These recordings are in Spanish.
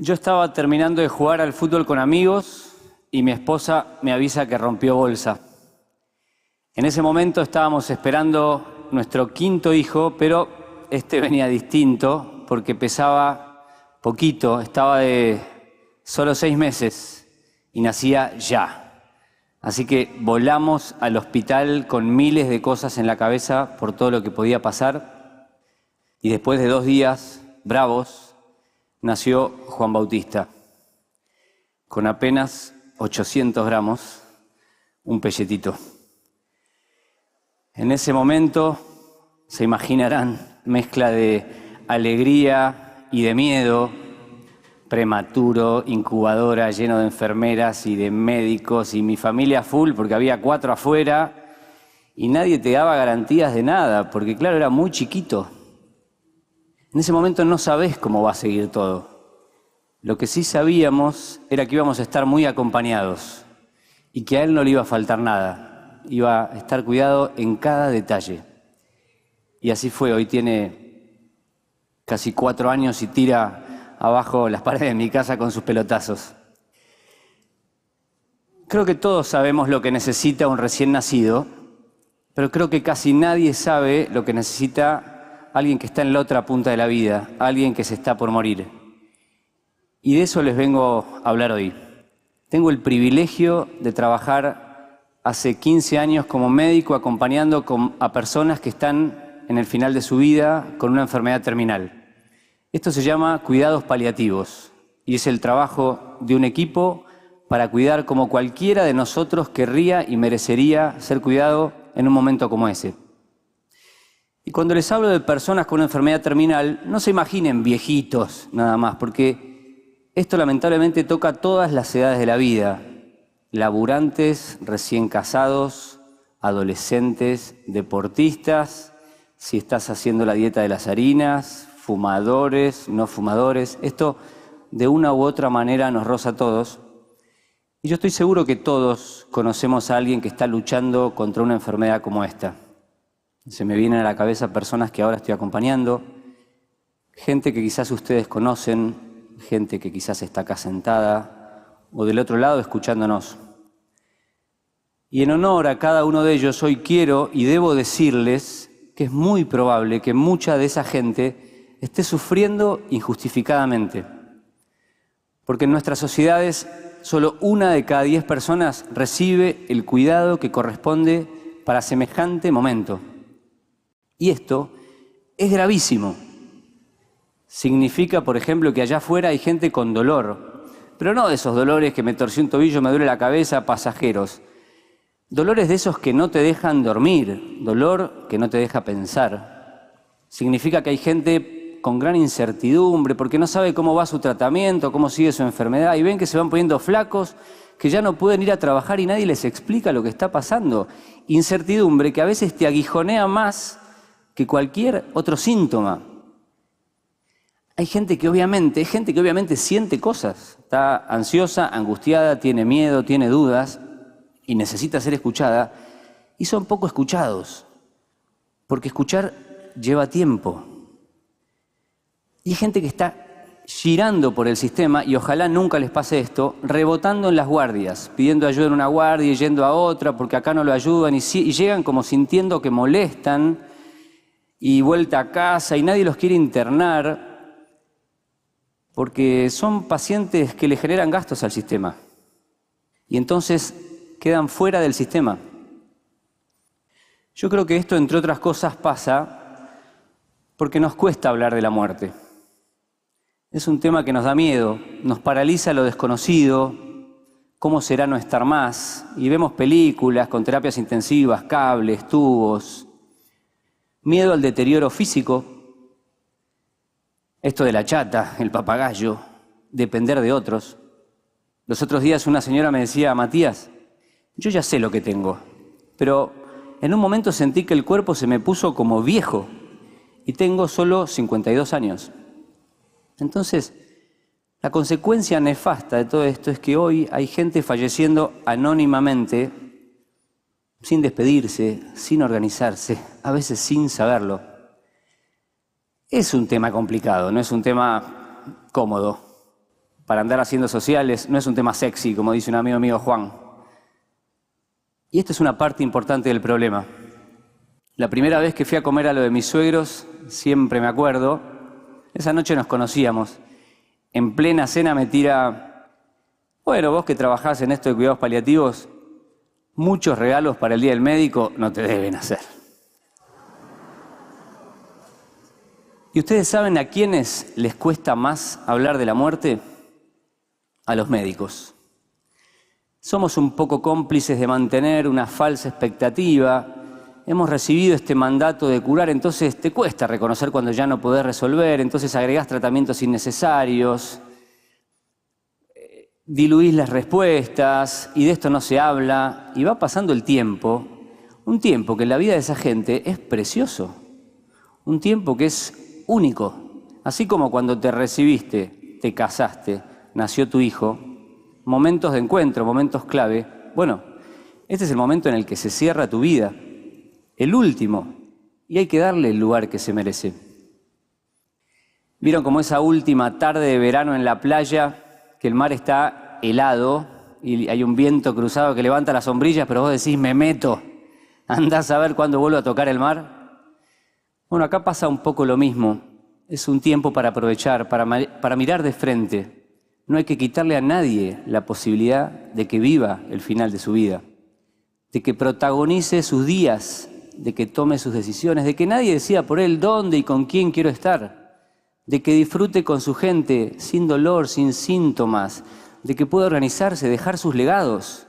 Yo estaba terminando de jugar al fútbol con amigos y mi esposa me avisa que rompió bolsa. En ese momento estábamos esperando nuestro quinto hijo, pero este venía distinto porque pesaba poquito, estaba de solo 6 meses y nacía ya. Así que volamos al hospital con miles de cosas en la cabeza por todo lo que podía pasar y después de 2 días bravos, nació Juan Bautista, con apenas 800 gramos, un pelletito. En ese momento, se imaginarán, mezcla de alegría y de miedo, prematuro, incubadora, lleno de enfermeras y de médicos, y mi familia full, porque había 4 afuera, y nadie te daba garantías de nada, porque claro, era muy chiquito. En ese momento no sabés cómo va a seguir todo. Lo que sí sabíamos era que íbamos a estar muy acompañados y que a él no le iba a faltar nada. Iba a estar cuidado en cada detalle. Y así fue. Hoy tiene casi 4 años y tira abajo las paredes de mi casa con sus pelotazos. Creo que todos sabemos lo que necesita un recién nacido, pero creo que casi nadie sabe lo que necesita alguien que está en la otra punta de la vida, alguien que se está por morir. Y de eso les vengo a hablar hoy. Tengo el privilegio de trabajar hace 15 años como médico acompañando a personas que están en el final de su vida con una enfermedad terminal. Esto se llama cuidados paliativos y es el trabajo de un equipo para cuidar como cualquiera de nosotros querría y merecería ser cuidado en un momento como ese. Y cuando les hablo de personas con una enfermedad terminal, no se imaginen viejitos nada más, porque esto lamentablemente toca todas las edades de la vida. Laburantes, recién casados, adolescentes, deportistas, si estás haciendo la dieta de las harinas, fumadores, no fumadores. Esto de una u otra manera nos roza a todos. Y yo estoy seguro que todos conocemos a alguien que está luchando contra una enfermedad como esta. Se me vienen a la cabeza personas que ahora estoy acompañando, gente que quizás ustedes conocen, gente que quizás está acá sentada o del otro lado escuchándonos. Y en honor a cada uno de ellos, hoy quiero y debo decirles que es muy probable que mucha de esa gente esté sufriendo injustificadamente. Porque en nuestras sociedades, solo 1 de cada 10 personas recibe el cuidado que corresponde para semejante momento. Y esto es gravísimo. Significa, por ejemplo, que allá afuera hay gente con dolor, pero no de esos dolores que me torcí un tobillo, me duele la cabeza, pasajeros. Dolores de esos que no te dejan dormir, dolor que no te deja pensar. Significa que hay gente con gran incertidumbre porque no sabe cómo va su tratamiento, cómo sigue su enfermedad, y ven que se van poniendo flacos, que ya no pueden ir a trabajar y nadie les explica lo que está pasando. Incertidumbre que a veces te aguijonea más que cualquier otro síntoma. Hay gente que obviamente siente cosas, está ansiosa, angustiada, tiene miedo, tiene dudas y necesita ser escuchada, y son poco escuchados, porque escuchar lleva tiempo. Y hay gente que está girando por el sistema, y ojalá nunca les pase esto, rebotando en las guardias, pidiendo ayuda en una guardia y yendo a otra porque acá no lo ayudan, y llegan como sintiendo que molestan, y vuelta a casa, y nadie los quiere internar, porque son pacientes que le generan gastos al sistema, y entonces quedan fuera del sistema. Yo creo que esto, entre otras cosas, pasa porque nos cuesta hablar de la muerte. Es un tema que nos da miedo, nos paraliza lo desconocido, cómo será no estar más, y vemos películas con terapias intensivas, cables, tubos. Miedo al deterioro físico, esto de la chata, el papagayo, depender de otros. Los otros días una señora me decía: Matías, yo ya sé lo que tengo, pero en un momento sentí que el cuerpo se me puso como viejo y tengo solo 52 años. Entonces, la consecuencia nefasta de todo esto es que hoy hay gente falleciendo anónimamente, sin despedirse, sin organizarse, a veces sin saberlo. Es un tema complicado, no es un tema cómodo. para andar haciendo sociales, no es un tema sexy, como dice un amigo mío Juan. Y esta es una parte importante del problema. La primera vez que fui a comer a lo de mis suegros, siempre me acuerdo, esa noche nos conocíamos. En plena cena me tira, bueno, vos que trabajás en esto de cuidados paliativos, muchos regalos para el Día del Médico no te deben hacer. ¿Y ustedes saben a quiénes les cuesta más hablar de la muerte? A los médicos. Somos un poco cómplices de mantener una falsa expectativa. Hemos recibido este mandato de curar, entonces te cuesta reconocer cuando ya no podés resolver, entonces agregás tratamientos innecesarios, diluís las respuestas y de esto no se habla y va pasando el tiempo, un tiempo que en la vida de esa gente es precioso, un tiempo que es único, así como cuando te recibiste, te casaste, nació tu hijo, momentos de encuentro, momentos clave. Bueno, este es el momento en el que se cierra tu vida, el último, y hay que darle el lugar que se merece. ¿Vieron como esa última tarde de verano en la playa, que el mar está helado y hay un viento cruzado que levanta las sombrillas, pero vos decís, me meto, andás a ver cuándo vuelvo a tocar el mar? Bueno, acá pasa un poco lo mismo. Es un tiempo para aprovechar, para mirar de frente. No hay que quitarle a nadie la posibilidad de que viva el final de su vida, de que protagonice sus días, de que tome sus decisiones, de que nadie decida por él dónde y con quién quiero estar, de que disfrute con su gente sin dolor, sin síntomas, de que pueda organizarse, dejar sus legados,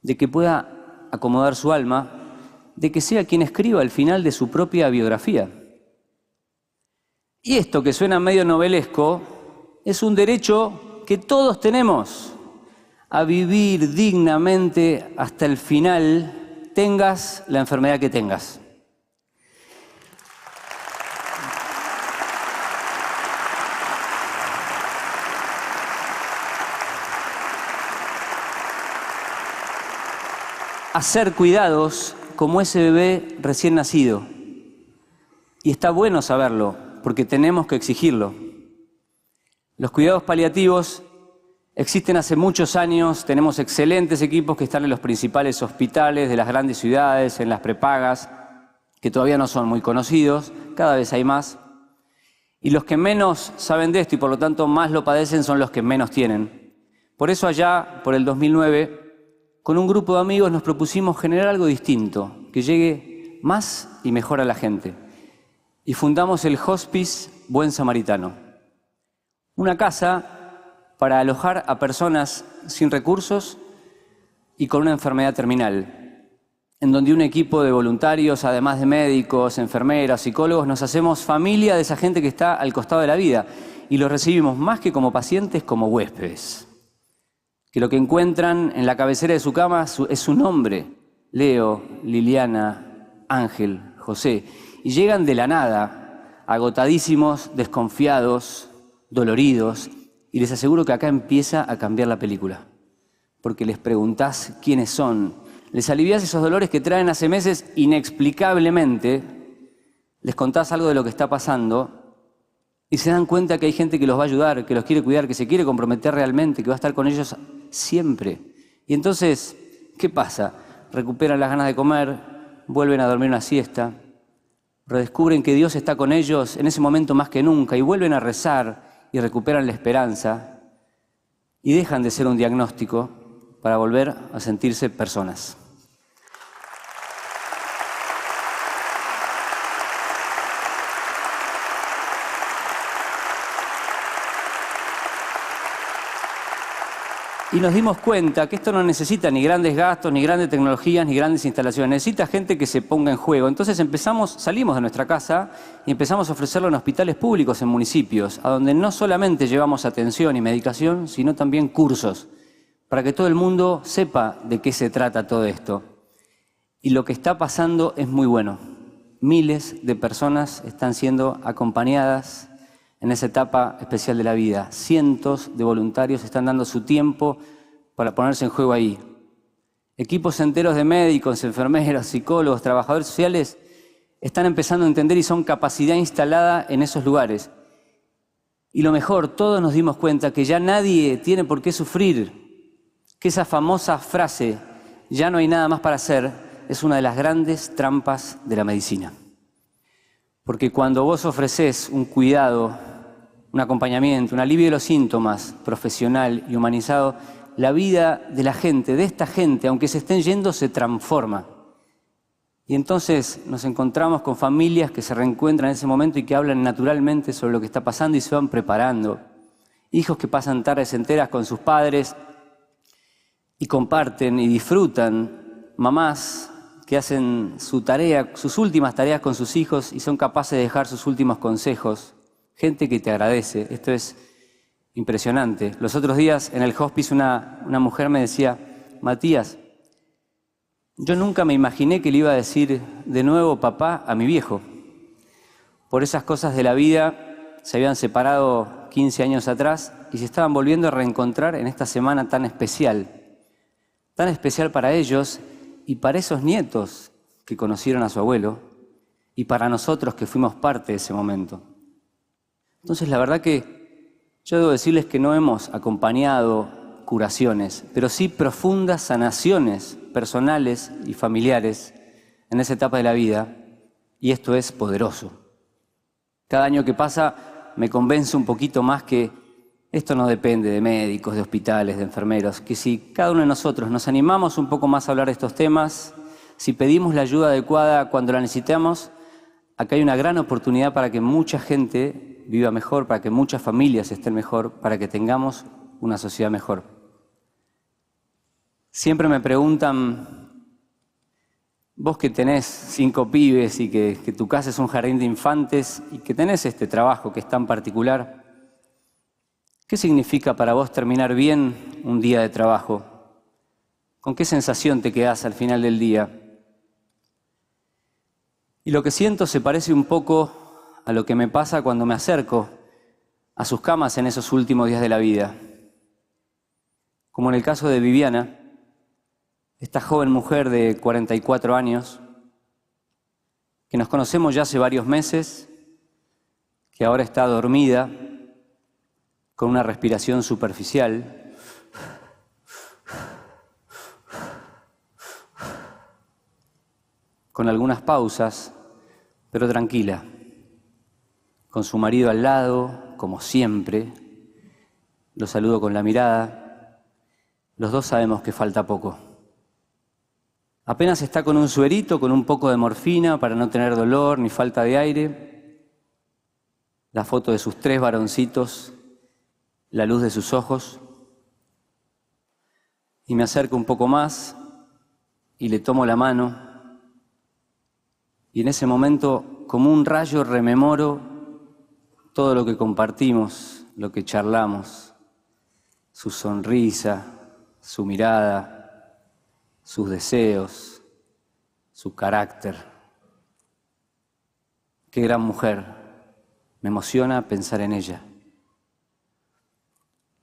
de que pueda acomodar su alma, de que sea quien escriba el final de su propia biografía. Y esto que suena medio novelesco es un derecho que todos tenemos a vivir dignamente hasta el final, tengas la enfermedad que tengas. Hacer cuidados como ese bebé recién nacido. Y está bueno saberlo, porque tenemos que exigirlo. Los cuidados paliativos existen hace muchos años, tenemos excelentes equipos que están en los principales hospitales de las grandes ciudades, en las prepagas, que todavía no son muy conocidos, cada vez hay más. Y los que menos saben de esto y por lo tanto más lo padecen son los que menos tienen. Por eso allá, por el 2009, con un grupo de amigos nos propusimos generar algo distinto, que llegue más y mejor a la gente. Y fundamos el Hospice Buen Samaritano. Una casa para alojar a personas sin recursos y con una enfermedad terminal, en donde un equipo de voluntarios, además de médicos, enfermeras, psicólogos, nos hacemos familia de esa gente que está al costado de la vida y los recibimos más que como pacientes, como huéspedes. Que lo que encuentran en la cabecera de su cama es su nombre, Leo, Liliana, Ángel, José, y llegan de la nada, agotadísimos, desconfiados, doloridos, y les aseguro que acá empieza a cambiar la película, porque les preguntás quiénes son, les aliviás esos dolores que traen hace meses inexplicablemente, les contás algo de lo que está pasando y se dan cuenta que hay gente que los va a ayudar, que los quiere cuidar, que se quiere comprometer realmente, que va a estar con ellos siempre. Y entonces, ¿qué pasa? Recuperan las ganas de comer, vuelven a dormir una siesta, redescubren que Dios está con ellos en ese momento más que nunca y vuelven a rezar y recuperan la esperanza y dejan de ser un diagnóstico para volver a sentirse personas. Y nos dimos cuenta que esto no necesita ni grandes gastos, ni grandes tecnologías, ni grandes instalaciones. Necesita gente que se ponga en juego. Entonces salimos de nuestra casa y empezamos a ofrecerlo en hospitales públicos en municipios, a donde no solamente llevamos atención y medicación, sino también cursos, para que todo el mundo sepa de qué se trata todo esto. Y lo que está pasando es muy bueno. Miles de personas están siendo acompañadas en esa etapa especial de la vida. Cientos de voluntarios están dando su tiempo para ponerse en juego ahí. Equipos enteros de médicos, enfermeros, psicólogos, trabajadores sociales están empezando a entender y son capacidad instalada en esos lugares. Y lo mejor, todos nos dimos cuenta que ya nadie tiene por qué sufrir, que esa famosa frase, ya no hay nada más para hacer, es una de las grandes trampas de la medicina. Porque cuando vos ofreces un cuidado, un acompañamiento, un alivio de los síntomas, profesional y humanizado, la vida de la gente, de esta gente, aunque se estén yendo, se transforma. Y entonces nos encontramos con familias que se reencuentran en ese momento y que hablan naturalmente sobre lo que está pasando y se van preparando. Hijos que pasan tardes enteras con sus padres y comparten y disfrutan. Mamás que hacen su tarea, sus últimas tareas con sus hijos y son capaces de dejar sus últimos consejos. Gente que te agradece. Esto es impresionante. Los otros días en el hospice una mujer me decía, Matías, yo nunca me imaginé que le iba a decir de nuevo papá a mi viejo. Por esas cosas de la vida se habían separado 15 años atrás y se estaban volviendo a reencontrar en esta semana tan especial para ellos y para esos nietos que conocieron a su abuelo y para nosotros que fuimos parte de ese momento. Entonces la verdad que yo debo decirles que no hemos acompañado curaciones, pero sí profundas sanaciones personales y familiares en esa etapa de la vida, y esto es poderoso. Cada año que pasa me convence un poquito más que esto no depende de médicos, de hospitales, de enfermeros, que si cada uno de nosotros nos animamos un poco más a hablar de estos temas, si pedimos la ayuda adecuada cuando la necesitamos, acá hay una gran oportunidad para que mucha gente viva mejor, para que muchas familias estén mejor, para que tengamos una sociedad mejor. Siempre me preguntan, vos que tenés 5 pibes y que tu casa es un jardín de infantes y que tenés este trabajo que es tan particular, ¿qué significa para vos terminar bien un día de trabajo? ¿Con qué sensación te quedás al final del día? Y lo que siento se parece un poco a lo que me pasa cuando me acerco a sus camas en esos últimos días de la vida. Como en el caso de Viviana, esta joven mujer de 44 años, que nos conocemos ya hace varios meses, que ahora está dormida, con una respiración superficial, con algunas pausas, pero tranquila, con su marido al lado, como siempre, lo saludo con la mirada, los dos sabemos que falta poco. Apenas está con un suerito, con un poco de morfina para no tener dolor ni falta de aire. La foto de sus 3 varoncitos, la luz de sus ojos. Y me acerco un poco más y le tomo la mano. Y en ese momento, como un rayo, rememoro todo lo que compartimos, lo que charlamos. Su sonrisa, su mirada, sus deseos, su carácter. Qué gran mujer, me emociona pensar en ella.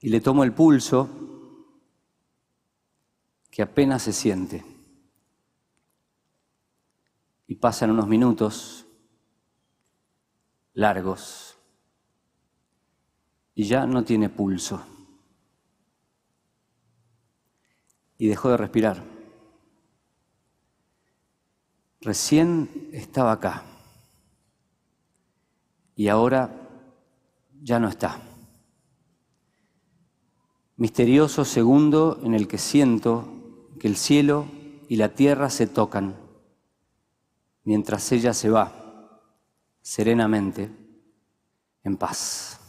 Y le tomo el pulso, que apenas se siente. Y pasan unos minutos largos, y ya no tiene pulso. Y dejó de respirar. Recién estaba acá y ahora ya no está. Misterioso segundo en el que siento que el cielo y la tierra se tocan mientras ella se va serenamente en paz.